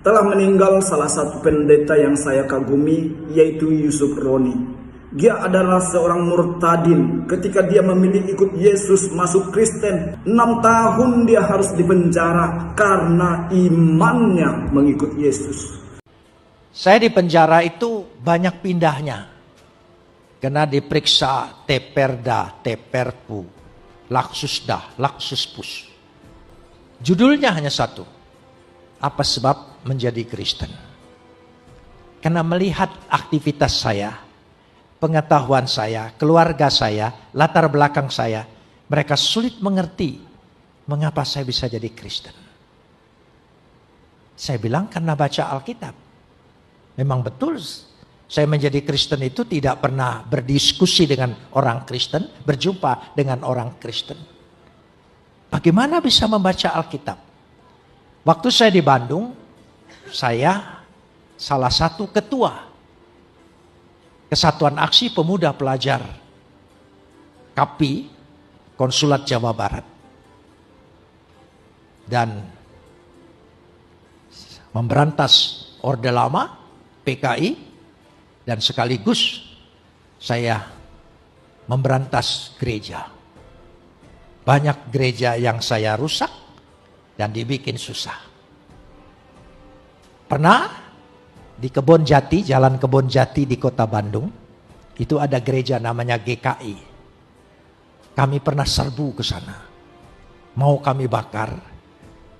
Telah meninggal salah satu pendeta yang saya kagumi, yaitu Yusuf Roni. Dia adalah seorang murtadin. Ketika dia memilih ikut Yesus masuk Kristen, 6 tahun dia harus dipenjara karena imannya mengikut Yesus. Saya di penjara itu banyak pindahnya. Karena diperiksa teperda, teperpu, laksusdah, laksuspus. Judulnya hanya satu. Apa sebab menjadi Kristen? Karena melihat aktivitas saya, pengetahuan saya, keluarga saya, latar belakang saya, mereka sulit mengerti mengapa saya bisa jadi Kristen. Saya bilang karena baca Alkitab. Memang betul, saya menjadi Kristen itu tidak pernah berdiskusi dengan orang Kristen, berjumpa dengan orang Kristen. Bagaimana bisa membaca Alkitab? Waktu saya di Bandung, saya salah satu ketua Kesatuan Aksi Pemuda Pelajar KAPI Konsulat Jawa Barat. Dan memberantas Orde Lama, PKI, dan sekaligus saya memberantas gereja. Banyak gereja yang saya rusak dan dibikin susah. Pernah di Kebon Jati, Jalan Kebon Jati di Kota Bandung, itu ada gereja namanya GKI. Kami pernah serbu ke sana. Mau kami bakar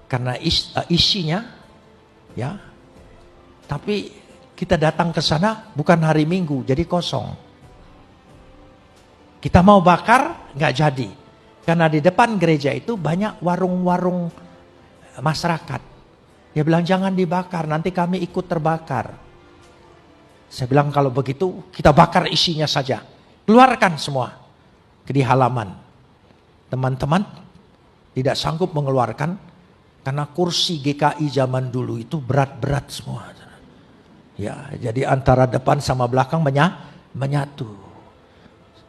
karena isinya ya. Tapi kita datang ke sana bukan hari Minggu, jadi kosong. Kita mau bakar, nggak jadi. Karena di depan gereja itu banyak warung-warung masyarakat. Dia bilang jangan dibakar, nanti kami ikut terbakar. Saya bilang kalau begitu kita bakar isinya saja. Keluarkan semua di halaman. Teman-teman tidak sanggup mengeluarkan karena kursi GKI zaman dulu itu berat-berat semua. Ya, jadi antara depan sama belakang menyatu.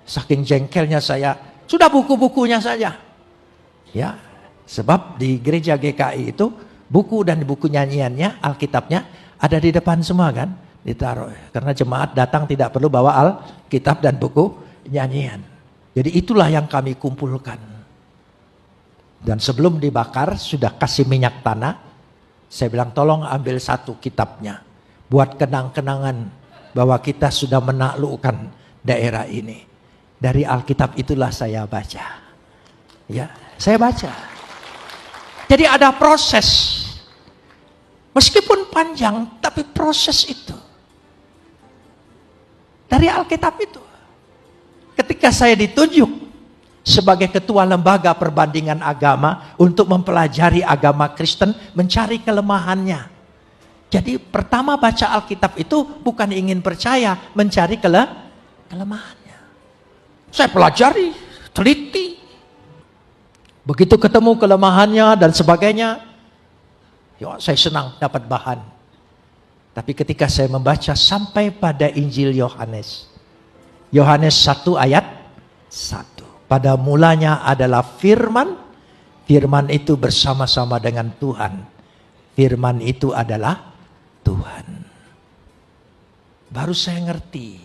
Saking jengkelnya saya, sudah buku-bukunya saja. Ya, sebab di gereja GKI itu buku dan buku nyanyiannya, Alkitabnya ada di depan semua kan, ditaruh. Karena jemaat datang tidak perlu bawa Alkitab dan buku nyanyian. Jadi itulah yang kami kumpulkan. Dan sebelum dibakar sudah kasih minyak tanah. Saya bilang tolong ambil satu kitabnya. Buat kenang-kenangan bahwa kita sudah menaklukkan daerah ini. Dari Alkitab itulah saya baca. Ya, saya baca. Jadi ada proses. Meskipun panjang, tapi proses itu. Dari Alkitab itu. Ketika saya ditunjuk sebagai ketua lembaga perbandingan agama untuk mempelajari agama Kristen, mencari kelemahannya. Jadi pertama baca Alkitab itu bukan ingin percaya, mencari kelemahannya. Saya pelajari, teliti. Begitu ketemu kelemahannya dan sebagainya, ya saya senang dapat bahan. Tapi ketika saya membaca sampai pada Injil Yohanes, Yohanes 1 ayat 1. Pada mulanya adalah firman, firman itu bersama-sama dengan Tuhan. Firman itu adalah Tuhan. Baru saya ngerti.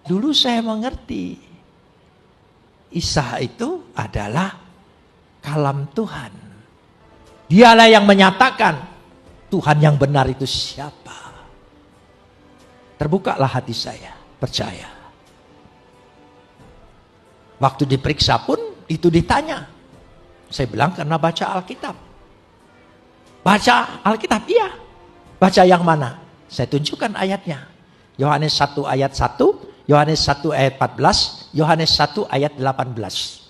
Dulu saya mengerti. Isa itu adalah kalam Tuhan. Dialah yang menyatakan Tuhan yang benar itu siapa. Terbukalah hati saya, percaya. Waktu diperiksa pun itu ditanya. Saya bilang karena baca Alkitab. Baca Alkitab, iya. Baca yang mana? Saya tunjukkan ayatnya. Yohanes 1 ayat 1, Yohanes 1 ayat 14, Yohanes 1 ayat 18.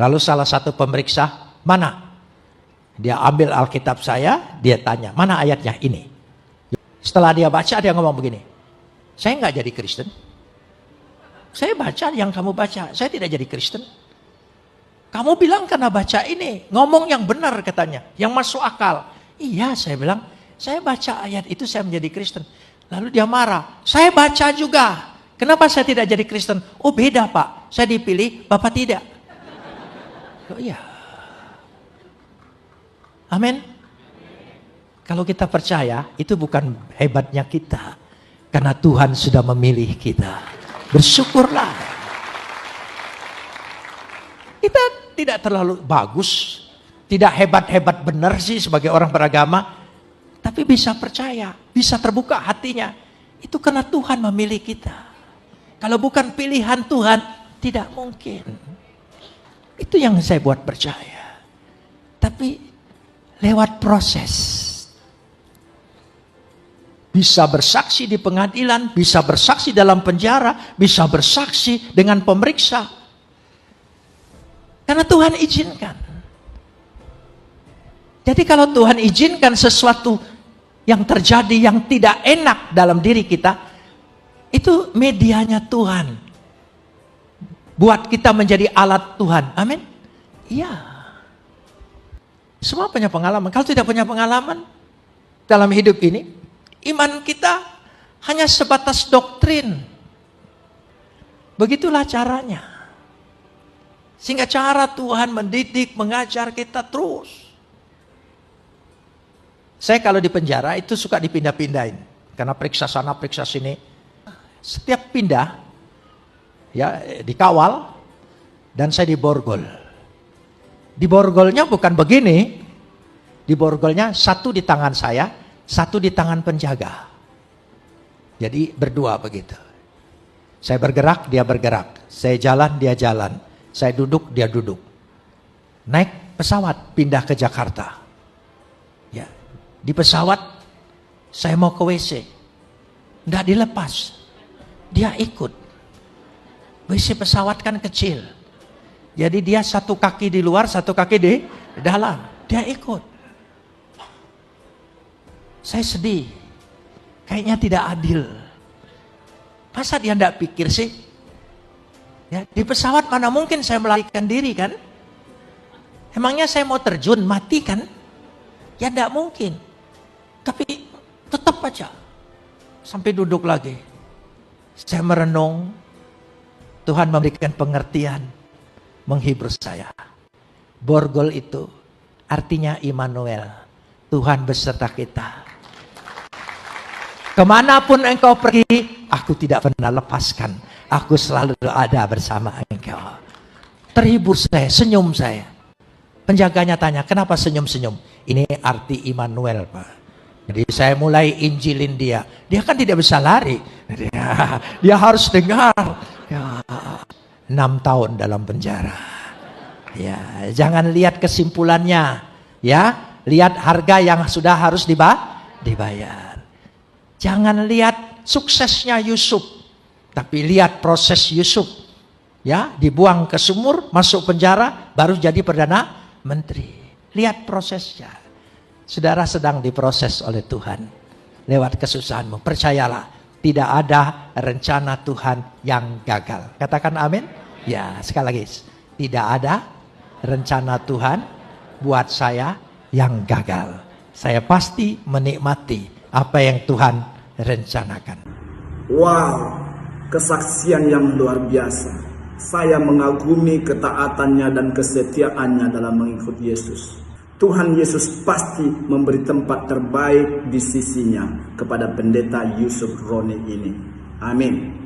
Lalu salah satu pemeriksa, mana? Dia ambil Alkitab saya, dia tanya, mana ayatnya? Ini. Setelah dia baca, dia ngomong begini, saya nggak jadi Kristen. Saya baca yang kamu baca, saya tidak jadi Kristen. Kamu bilang karena baca ini, ngomong yang benar katanya, yang masuk akal. Iya, saya bilang, saya baca ayat itu saya menjadi Kristen. Lalu dia marah, saya baca juga. Kenapa saya tidak jadi Kristen? Oh beda Pak, saya dipilih, Bapak tidak. Oh iya. Amin. Kalau kita percaya, itu bukan hebatnya kita. Karena Tuhan sudah memilih kita. Bersyukurlah. Kita tidak terlalu bagus. Tidak hebat-hebat benar sih sebagai orang beragama. Tapi bisa percaya, bisa terbuka hatinya. Itu karena Tuhan memilih kita. Kalau bukan pilihan Tuhan, tidak mungkin. Itu yang saya buat percaya. Tapi lewat proses. Bisa bersaksi di pengadilan, bisa bersaksi dalam penjara, bisa bersaksi dengan pemeriksa. Karena Tuhan izinkan. Jadi kalau Tuhan izinkan sesuatu yang terjadi yang tidak enak dalam diri kita, itu medianya Tuhan. Buat kita menjadi alat Tuhan. Amin. Iya. Semua punya pengalaman. Kalau tidak punya pengalaman dalam hidup ini, iman kita hanya sebatas doktrin. Begitulah caranya. Sehingga cara Tuhan mendidik, mengajar kita terus. Saya kalau di penjara itu suka dipindah-pindahin. Karena periksa sana, periksa sini. Setiap pindah, ya dikawal, dan saya diborgol. Diborgolnya bukan begini. Diborgolnya satu di tangan saya, satu di tangan penjaga. Jadi berdua begitu. Saya bergerak, dia bergerak. Saya jalan, dia jalan. Saya duduk, dia duduk. Naik pesawat, pindah ke Jakarta. Ya. Di pesawat, saya mau ke WC. Tidak dilepas. Dia ikut. WC pesawat kan kecil. Jadi dia satu kaki di luar, satu kaki di dalam. Dia ikut. Saya sedih. Kayaknya tidak adil. Masa dia tidak pikir sih? Ya, di pesawat mana mungkin saya melarikan diri kan? Emangnya saya mau terjun, mati kan? Ya tidak mungkin. Tapi tetap aja. Sampai duduk lagi. Saya merenung. Tuhan memberikan pengertian. Menghibur saya. Borgol itu artinya Immanuel. Tuhan beserta kita. Kemanapun engkau pergi, aku tidak pernah lepaskan. Aku selalu ada bersama engkau. Terhibur saya, senyum saya. Penjaganya tanya, kenapa senyum-senyum? Ini arti Immanuel, Pak. Jadi saya mulai injilin dia. Dia kan tidak bisa lari. Dia harus dengar. Ya, 6 tahun dalam penjara. Ya, jangan lihat kesimpulannya. Ya, lihat harga yang sudah harus dibayar. Jangan lihat suksesnya Yusuf, tapi lihat proses Yusuf. Ya, dibuang ke sumur, masuk penjara, baru jadi perdana menteri. Lihat prosesnya. Saudara sedang diproses oleh Tuhan lewat kesusahanmu. Percayalah, tidak ada rencana Tuhan yang gagal. Katakan amin. Ya, sekali lagi, tidak ada rencana Tuhan buat saya yang gagal. Saya pasti menikmati apa yang Tuhan rencanakan. Wow, kesaksian yang luar biasa. Saya mengagumi ketaatannya dan kesetiaannya dalam mengikut Yesus. Tuhan Yesus pasti memberi tempat terbaik di sisinya kepada pendeta Yusuf Roni ini. Amin.